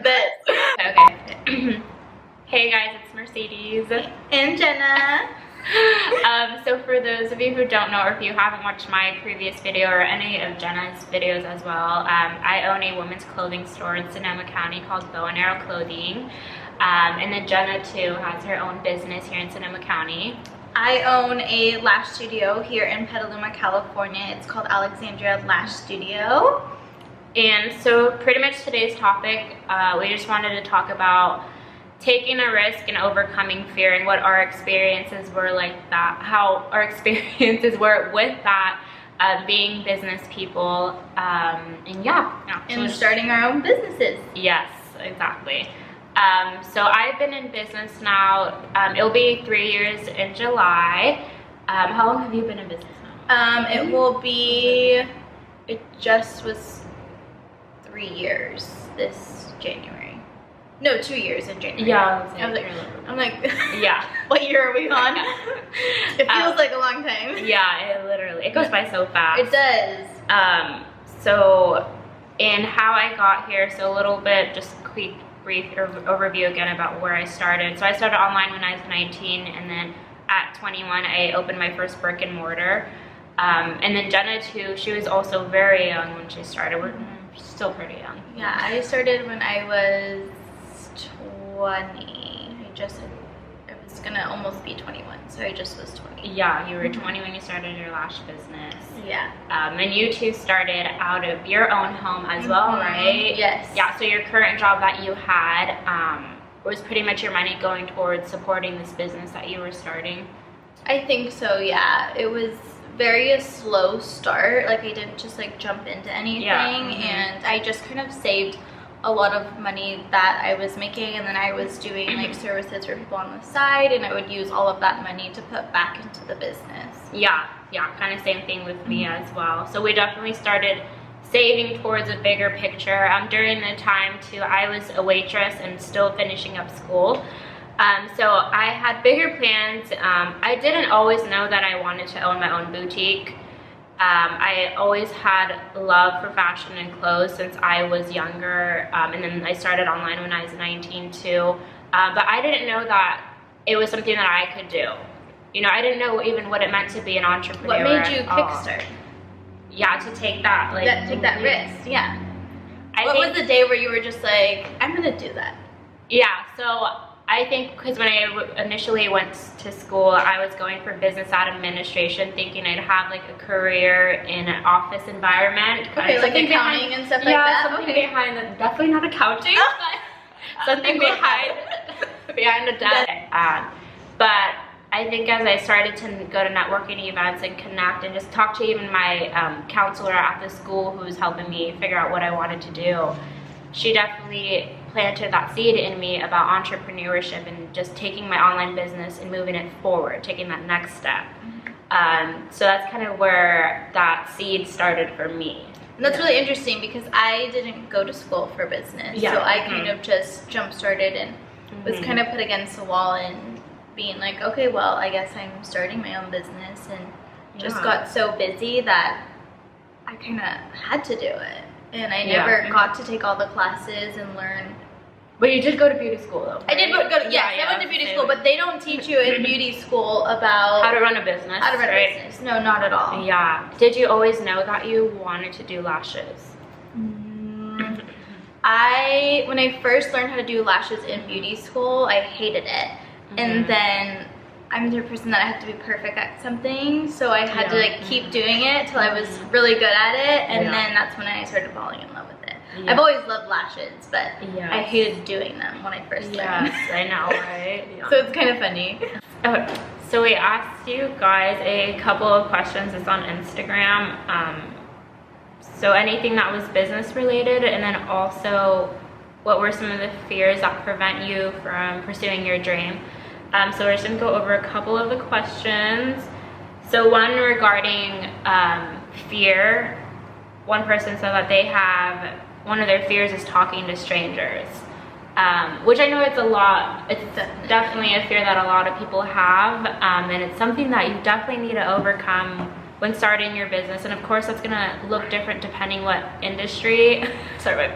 this? Okay. Hey guys, it's Mercedes. And Jenna. So for those of you who don't know, or if you haven't watched my previous video or any of Jenna's videos as well, I own a women's clothing store in Sonoma County called Bow and Arrow Clothing. And then Jenna too has her own business here in Sonoma County. I own a lash studio here in Petaluma, California. It's called Alexandria Lash Studio. And so pretty much today's topic, we just wanted to talk about taking a risk and overcoming fear and what our experiences were like that, how our experiences were with that, being business people, and yeah. And starting our own businesses. Yes, exactly. So I've been in business now, it'll be 3 years in July. How long have you been in business now? It will be, it just was 3 years this January. No, 2 years in January. Yeah, I'm like, yeah. What year are we on? It feels like a long time. Yeah, it goes by so fast. It does. So in how I got here, so a little bit, just quick brief overview again about where I started. So I started online when I was 19, and then at 21 I opened my first brick and mortar. And then Jenna too, she was also very young when she started. We're still pretty young. Yeah, I started when I was 20. I was gonna almost be 21, so I just was 20. Yeah, you were 20 when you started your lash business. Yeah. And you two started out of your own home as well, right? Yes. Yeah, so your current job that you had was pretty much your money going towards supporting this business that you were starting? I think so, yeah. It was very a slow start. Like, I didn't just like jump into anything. Yeah. And I just kind of saved a lot of money that I was making, and then I was doing like services for people on the side, and I would use all of that money to put back into the business. Yeah, kind of same thing with me as well. So we definitely started saving towards a bigger picture. During the time too, I was a waitress and still finishing up school. So I had bigger plans. I didn't always know that I wanted to own my own boutique. I always had love for fashion and clothes since I was younger, and then I started online when I was 19 too. But I didn't know that it was something that I could do. You know, I didn't know even what it meant to be an entrepreneur. What made you kickstart? Yeah, to take that take that risk. Yeah. What was the day where you were just like, I'm gonna do that? Yeah. So I think because when I initially went to school, I was going for business administration, thinking I'd have like a career in an office environment. Okay, like accounting and stuff like that? Yeah, something behind the, definitely not accounting, but something behind the desk. But I think as I started to go to networking events and connect and just talk to even my counselor at the school who was helping me figure out what I wanted to do, she definitely planted that seed in me about entrepreneurship and just taking my online business and moving it forward, taking that next step. So that's kind of where that seed started for me. And that's really interesting because I didn't go to school for business. So I kind of just jump started and was kind of put against the wall and being like, okay, well, I guess I'm starting my own business, and just got so busy that I kind of had to do it. And I never got to take all the classes and learn. But you did go to beauty school though, right? I did go to, yes, I went to beauty school, but they don't teach you in beauty school about how to run a business. How to run a business. No, not at all. Yeah. Did you always know that you wanted to do lashes? When I first learned how to do lashes in beauty school, I hated it. And then I'm the person that I have to be perfect at something, so I had to like keep doing it till I was really good at it, and then that's when I started falling in love with it. I've always loved lashes, but I hated doing them when I first learned. Yes, I know, right? So it's kind of funny. Okay, so we asked you guys a couple of questions. It's on Instagram. So anything that was business related, and then also what were some of the fears that prevent you from pursuing your dream? So we're just gonna go over a couple of the questions. So one regarding fear. One person said that they have, one of their fears is talking to strangers. Which I know it's definitely a fear that a lot of people have, and it's something that you definitely need to overcome when starting your business. And of course that's gonna look different depending what industry, sorry,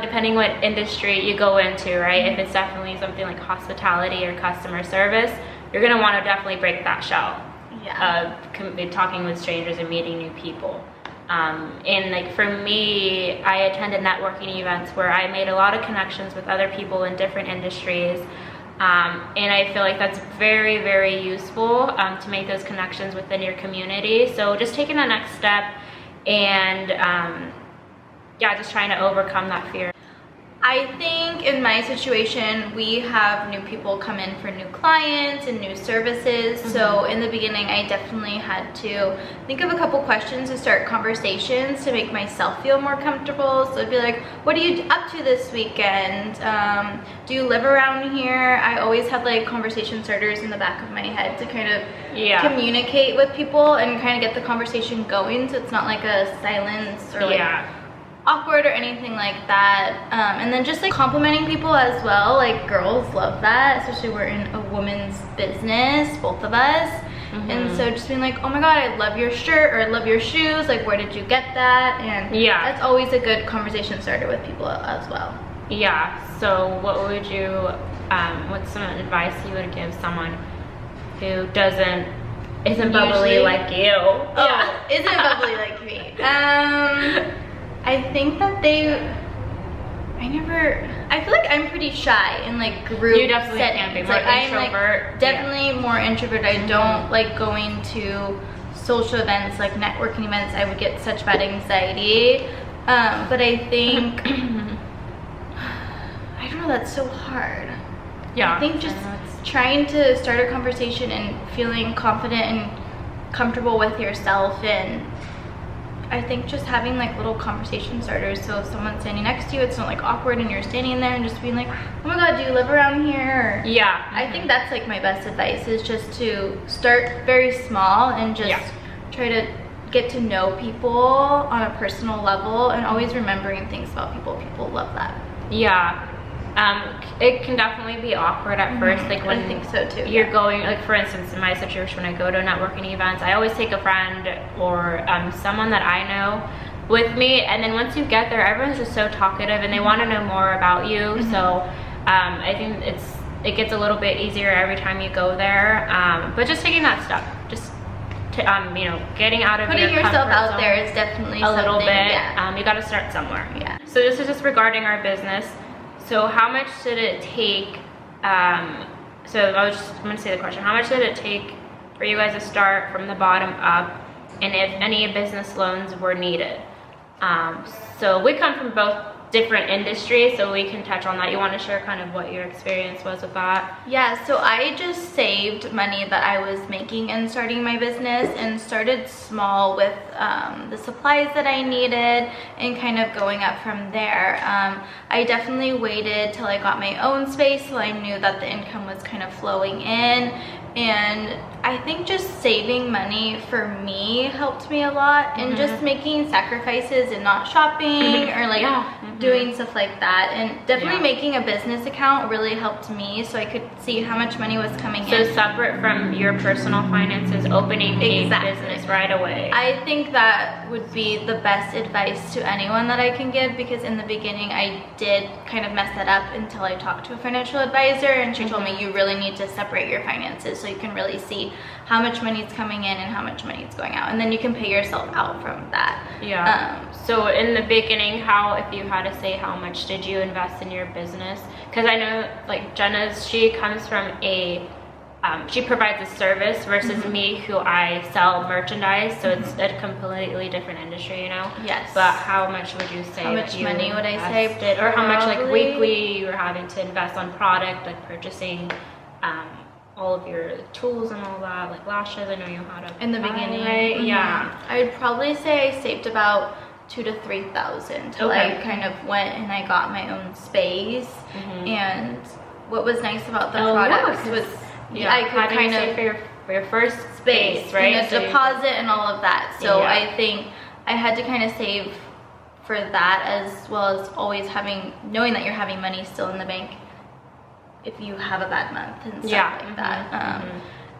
depending what industry you go into, right? If it's definitely something like hospitality or customer service, you're gonna want to definitely break that shell. Yeah. Talking with strangers and meeting new people. And like for me, I attended networking events where I made a lot of connections with other people in different industries. And I feel like that's very, very useful to make those connections within your community. So just taking the next step and yeah, just trying to overcome that fear. I think in my situation, we have new people come in for new clients and new services. So in the beginning, I definitely had to think of a couple questions to start conversations to make myself feel more comfortable. So I'd be like, what are you up to this weekend? Do you live around here? I always had like conversation starters in the back of my head to kind of communicate with people and kind of get the conversation going. So it's not like a silence or like awkward or anything like that. And then just like complimenting people as well. Like girls love that, especially we're in a woman's business, both of us. And so just being like, oh my god, I love your shirt, or I love your shoes, like where did you get that? And that's always a good conversation starter with people as well. Yeah, so what would you, what's some advice you would give someone who isn't bubbly like you? Oh, isn't bubbly like me. I think that I feel like I'm pretty shy in like group You definitely can be more introvert. I'm like definitely more introvert. I don't like going to social events, like networking events. I would get such bad anxiety. But I think, I don't know, that's so hard. Yeah. I think just trying to start a conversation and feeling confident and comfortable with yourself, and I think just having like little conversation starters, so if someone's standing next to you, it's not like awkward and you're standing there and just being like, oh my god, do you live around here? Or, I think that's like my best advice, is just to start very small and just try to get to know people on a personal level, and always remembering things about people. People love that. It can definitely be awkward at first, like when I think so too. You're going, like for instance, in my situation, when I go to networking events, I always take a friend or someone that I know with me, and then once you get there, everyone's just so talkative and they want to know more about you. So I think it gets a little bit easier every time you go there, but just taking that step, just you know, getting out of putting your yourself out zone there is definitely a little something, bit. You got to start somewhere. So this is just regarding our business. So how much did it take, I'm going to say the question, how much did it take for you guys to start from the bottom up, and if any business loans were needed? So we come from both different industries, so we can touch on that. You want to share kind of what your experience was with that? Yeah, so I just saved money that I was making and starting my business, and started small with the supplies that I needed and kind of going up from there. I definitely waited till I got my own space so I knew that the income was kind of flowing in, and I think just saving money for me helped me a lot, and just making sacrifices and not shopping or like doing stuff like that, and definitely making a business account really helped me so I could see how much money was coming in. So separate from your personal finances, opening a business right away. I think that would be the best advice to anyone that I can give, because in the beginning I did kind of mess that up until I talked to a financial advisor, and she told me you really need to separate your finances so you can really see how much money is coming in and how much money is going out, and then you can pay yourself out from that. So in the beginning, if you had to say how much did you invest in your business? Because I know like Jenna's, she comes from she provides a service versus me, who I sell merchandise, so it's a completely different industry, you know? But how much would you say? How much money would I say? Or how much like weekly you were having to invest on product, like purchasing all of your tools and all that, like lashes? I know you had to in the beginning, right? I'd probably say I saved about $2,000 to $3,000 till I kind of went and I got my own space. And what was nice about the products was I could kind of for your first space, right? And a deposit and all of that. So I think I had to kind of save for that, as well as always knowing that you're having money still in the bank if you have a bad month and stuff like that.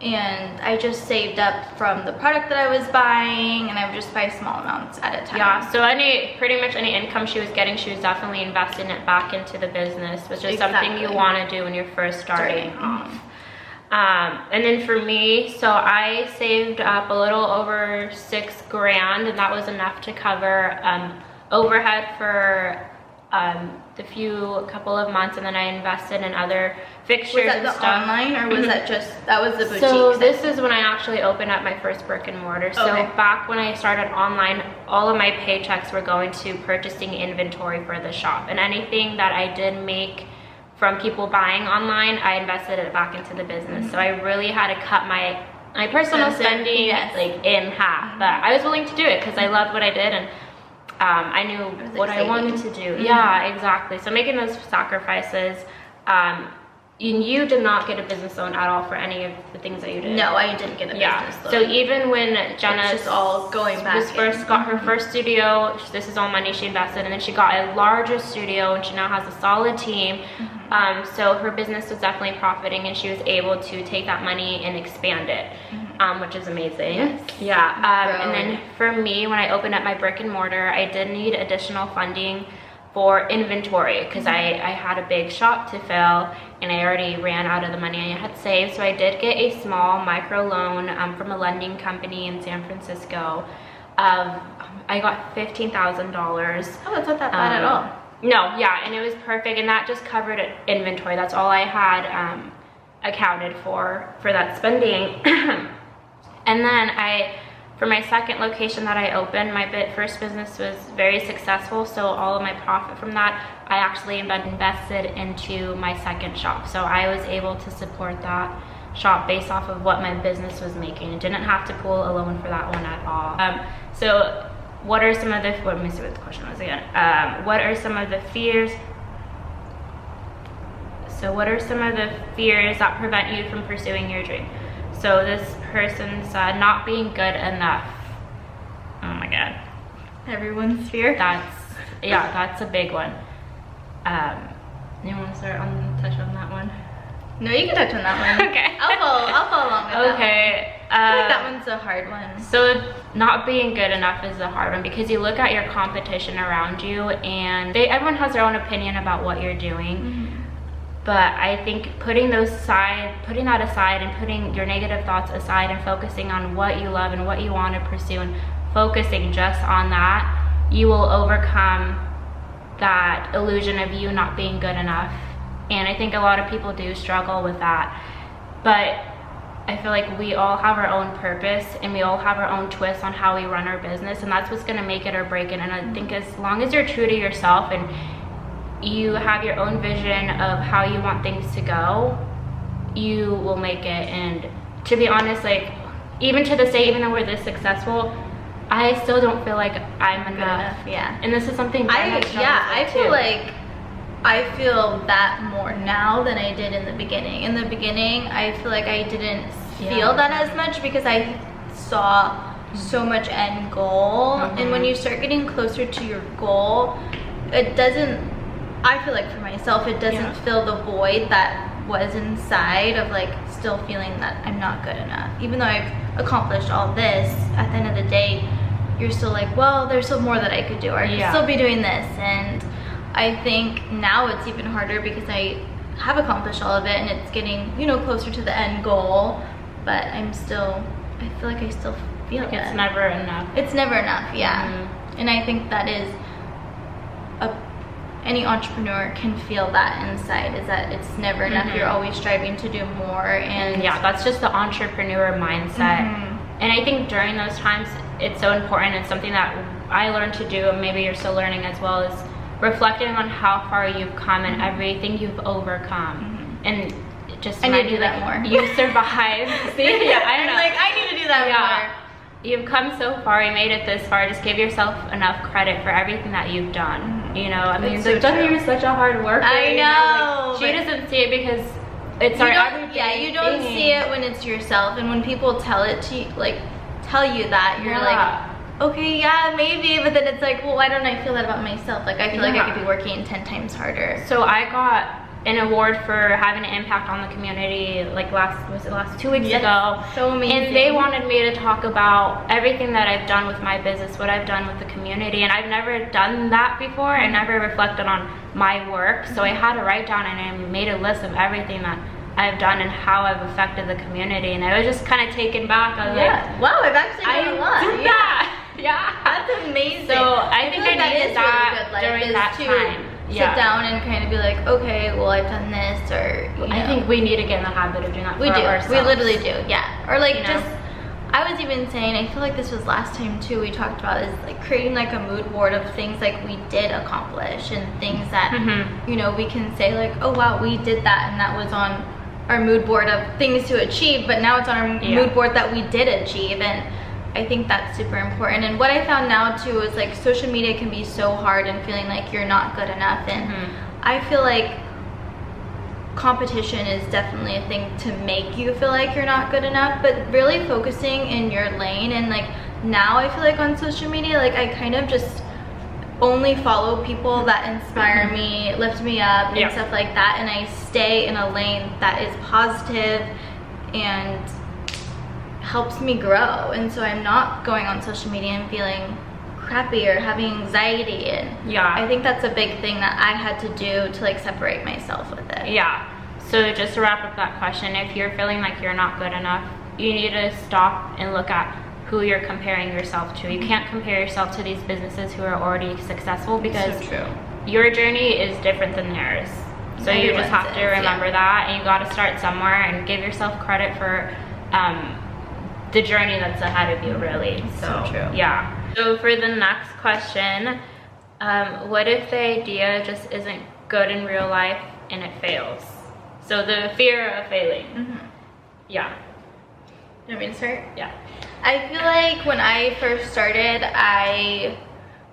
and I just saved up from the product that I was buying, and I would just buy small amounts at a time. Yeah, so pretty much any income she was getting, she was definitely investing it back into the business, which is something you want to do when you're first starting off. And then for me, so I saved up a little over $6,000, and that was enough to cover overhead for the couple of months, and then I invested in other fixtures and stuff. Was that the online, or was that was the boutique? So this is when I actually opened up my first brick and mortar. So back when I started online, all of my paychecks were going to purchasing inventory for the shop, and anything that I did make from people buying online, I invested it back into the business. So I really had to cut my personal spending like in half, but I was willing to do it because I loved what I did, and I knew what I wanted to do. Yeah, exactly. So making those sacrifices. You did not get a business loan at all for any of the things that you did. No, I didn't get a business loan. So even when Jenna just all going back got her first studio, this is all money she invested, and then she got a larger studio, and she now has a solid team. So her business was definitely profiting, and she was able to take that money and expand it, which is amazing. Yes. Yeah. And then for me, when I opened up my brick and mortar, I did need additional funding for inventory because I had a big shop to fill, and I already ran out of the money I had saved. So I did get a small micro loan from a lending company in San Francisco. I got $15,000. Oh, that's not that bad at all. No, yeah, and it was perfect, and that just covered inventory. That's all I had accounted for that spending. And then for my second location that I opened, my first business was very successful, so all of my profit from that, I actually invested into my second shop. So I was able to support that shop based off of what my business was making. I didn't have to pull a loan for that one at all. So what are some of the, let me see what the question was again. What are some of the fears? So what are some of the fears that prevent you from pursuing your dream? So this person said, not being good enough. Oh my God. Everyone's fear? That's a big one. You want to touch on that one? No, you can touch on that one. Okay. I'll follow along with that one. Okay. I feel like that one's a hard one. So not being good enough is a hard one because you look at your competition around you, and everyone has their own opinion about what you're doing. But I think putting that aside and putting your negative thoughts aside and focusing on what you love and what you want to pursue and focusing just on that, you will overcome that illusion of you not being good enough. And I think a lot of people do struggle with that. But I feel like we all have our own purpose, and we all have our own twist on how we run our business, and that's what's going to make it or break it. And I think as long as you're true to yourself and you have your own vision of how you want things to go, you will make it. And to be honest, like even to this day, even though we're this successful, I still don't feel like I'm enough. Yeah. And this is something I feel like I feel that more now than I did in the beginning. In the beginning, I feel like I didn't feel that as much because I saw so much end goal. And when you start getting closer to your goal, it doesn't, I feel like for myself, it doesn't fill the void that was inside of like still feeling that I'm not good enough. Even though I've accomplished all this, at the end of the day, you're still like, well, there's still more that I could do, or I could still be doing this. And I think now it's even harder because I have accomplished all of it, and it's getting, closer to the end goal, but I feel like I still feel like it's never enough. It's never enough, And I think that is any entrepreneur can feel that inside, is that it's never enough. You're always striving to do more. And that's just the entrepreneur mindset. And I think during those times, it's so important. It's something that I learned to do, and maybe you're still learning as well, is reflecting on how far you've come and everything you've overcome. And just I need to do that more. You survived. See? I don't know. I need to do that more. You've come so far, you made it this far. Just give yourself enough credit for everything that you've done. I mean, you're such a hard worker. I know. She doesn't see it because it's our everyday. Yeah, you don't see it when it's yourself, and when people tell it to you, tell you that, you're like, okay, yeah, maybe, but then it's like, well, why don't I feel that about myself? Like, I feel like I could be working 10 times harder. So I got an award for having an impact on the community like last 2 weeks ago. So amazing. And they wanted me to talk about everything that I've done with my business, what I've done with the community, and I've never done that before. I never reflected on my work, so I had to write down and I made a list of everything that I've done and how I've affected the community, and I was just kind of taken back. I was like, wow, I've actually done a lot. Did that. Yeah, that's amazing. So I think I needed that really during that time. Sit down and kind of be like, okay, well, I've done this, or you know. I think we need to get in the habit of doing that. We do. Ourselves. We literally do. Yeah. Or like, you know? just. I was even saying, I feel like this was last time too, we talked about is like creating like a mood board of things like we did accomplish and things that you know, we can say like, oh wow, we did that, and that was on our mood board of things to achieve, but now it's on our mood board that we did achieve. And I think that's super important. And what I found now too is like social media can be so hard and feeling like you're not good enough, and I feel like competition is definitely a thing to make you feel like you're not good enough, but really focusing in your lane. And like now I feel like on social media, like I kind of just only follow people that inspire me, lift me up, and stuff like that, and I stay in a lane that is positive and helps me grow. And so I'm not going on social media and feeling crappy or having anxiety, and I think that's a big thing that I had to do to like separate myself with it. So just to wrap up that question, if you're feeling like you're not good enough, you need to stop and look at who you're comparing yourself to. You can't compare yourself to these businesses who are already successful, because your journey is different than theirs. So you just have to remember that, and you got to start somewhere and give yourself credit for the journey that's ahead of you, really. So So for the next question, what if the idea just isn't good in real life and it fails? So the fear of failing. You want me to start? I feel like when I first started, I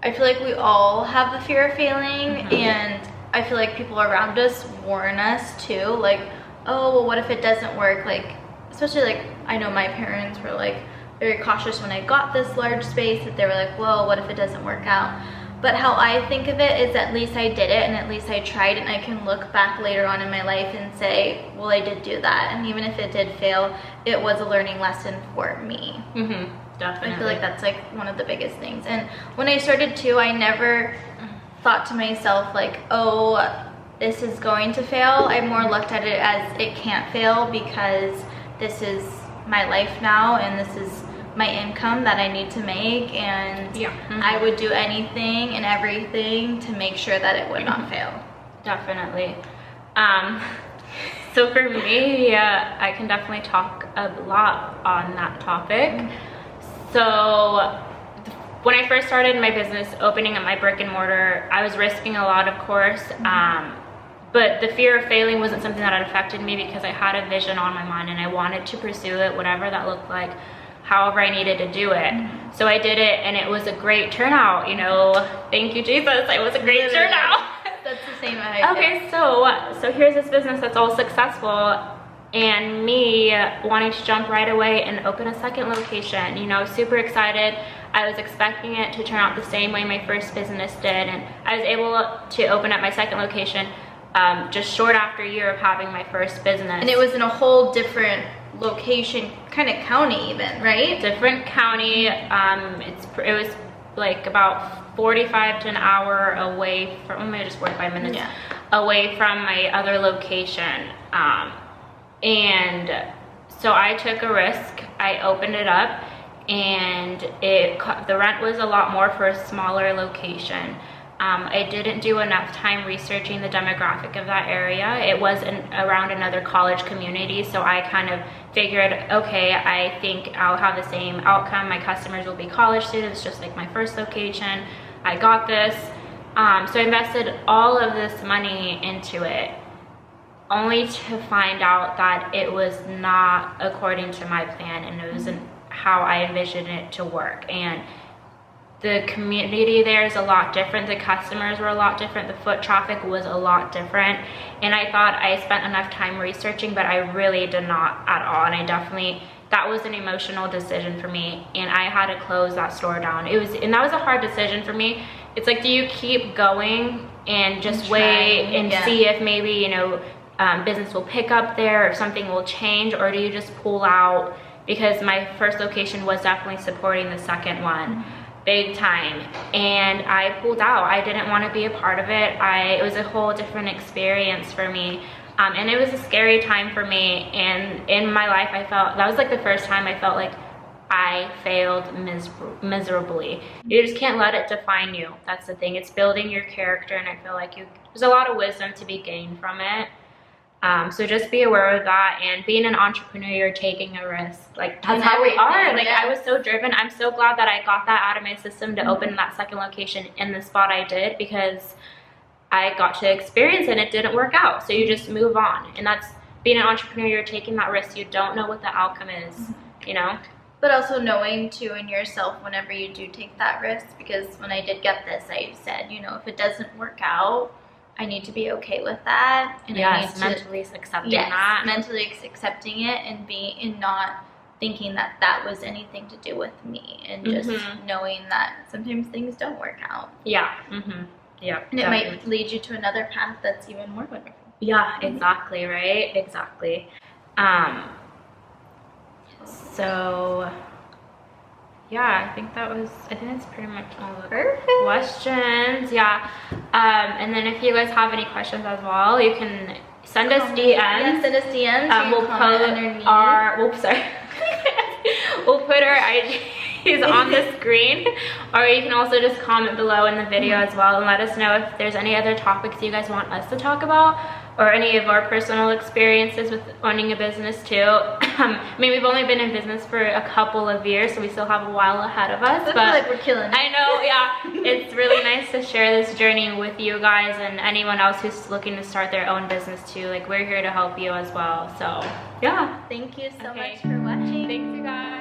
feel like we all have the fear of failing, and I feel like people around us warn us too, like, oh, well, what if it doesn't work? Like, especially like, I know my parents were like very cautious when I got this large space, that they were like, whoa, what if it doesn't work out? But how I think of it is at least I did it, and at least I tried, and I can look back later on in my life and say, well, I did do that. And even if it did fail, it was a learning lesson for me. Definitely. I feel like that's like one of the biggest things. And when I started too, I never thought to myself like, oh, this is going to fail. I more looked at it as it can't fail, because this is my life now, and this is my income that I need to make, and I would do anything and everything to make sure that it would not fail. Definitely. So for me, I can definitely talk a lot on that topic. So when I first started my business, opening up my brick and mortar, I was risking a lot, of course, but the fear of failing wasn't something that had affected me, because I had a vision on my mind and I wanted to pursue it, whatever that looked like, however I needed to do it. So I did it, and it was a great turnout, you know. Thank you, Jesus. It was a great turnout. That's the same idea. Okay, so here's this business that's all successful, and me wanting to jump right away and open a second location, you know, super excited. I was expecting it to turn out the same way my first business did, and I was able to open up my second location just short after a year of having my first business. And it was in a whole different location, kind of county even, right? Different county. It was like about 45 to an hour away from, maybe just 45 minutes away from my other location. And so I took a risk. I opened it up, and the rent was a lot more for a smaller location. I didn't do enough time researching the demographic of that area. It was around another college community, so I kind of figured, okay, I think I'll have the same outcome. My customers will be college students, just like my first location. I got this. So I invested all of this money into it, only to find out that it was not according to my plan, and it wasn't how I envisioned it to work. And the community there is a lot different. The customers were a lot different. The foot traffic was a lot different. And I thought I spent enough time researching, but I really did not at all. And that was an emotional decision for me. And I had to close that store down. And that was a hard decision for me, it's like, do you keep going and just wait and see if maybe, you know, business will pick up there or something will change, or do you just pull out? Because my first location was definitely supporting the second one big time, and I pulled out. I didn't want to be a part of it. It was a whole different experience for me, and it was a scary time for me. And in my life, I felt that was like the first time I felt like I failed miserably. You just can't let it define you. That's the thing. It's building your character, and I feel like there's a lot of wisdom to be gained from it. So just be aware of that, and being an entrepreneur, you're taking a risk. Like, that's how we are. Like, I was so driven. I'm so glad that I got that out of my system to open that second location in the spot I did, because I got to experience it and it didn't work out. So you just move on. And that's being an entrepreneur, you're taking that risk. You don't know what the outcome is, you know? But also knowing too in yourself whenever you do take that risk, because when I did get this, I said, you know, if it doesn't work out, I need to be okay with that, and I need to mentally accepting it, and not thinking that that was anything to do with me, and just knowing that sometimes things don't work out. Yeah. Yeah. And it might lead you to another path that's even more wonderful. Yeah, exactly, right? Exactly. So yeah, I think that's pretty much all the questions. Yeah. And then if you guys have any questions as well, you can send us DMs. Yeah, send us DMs. We'll put our IGs on the screen, or you can also just comment below in the video as well, and let us know if there's any other topics you guys want us to talk about, or any of our personal experiences with owning a business too. I mean, we've only been in business for a couple of years, so we still have a while ahead of us. But I feel like we're killing it. I know, yeah. It's really nice to share this journey with you guys and anyone else who's looking to start their own business too. Like, we're here to help you as well. So yeah. Thank you so much for watching. Thanks, you guys.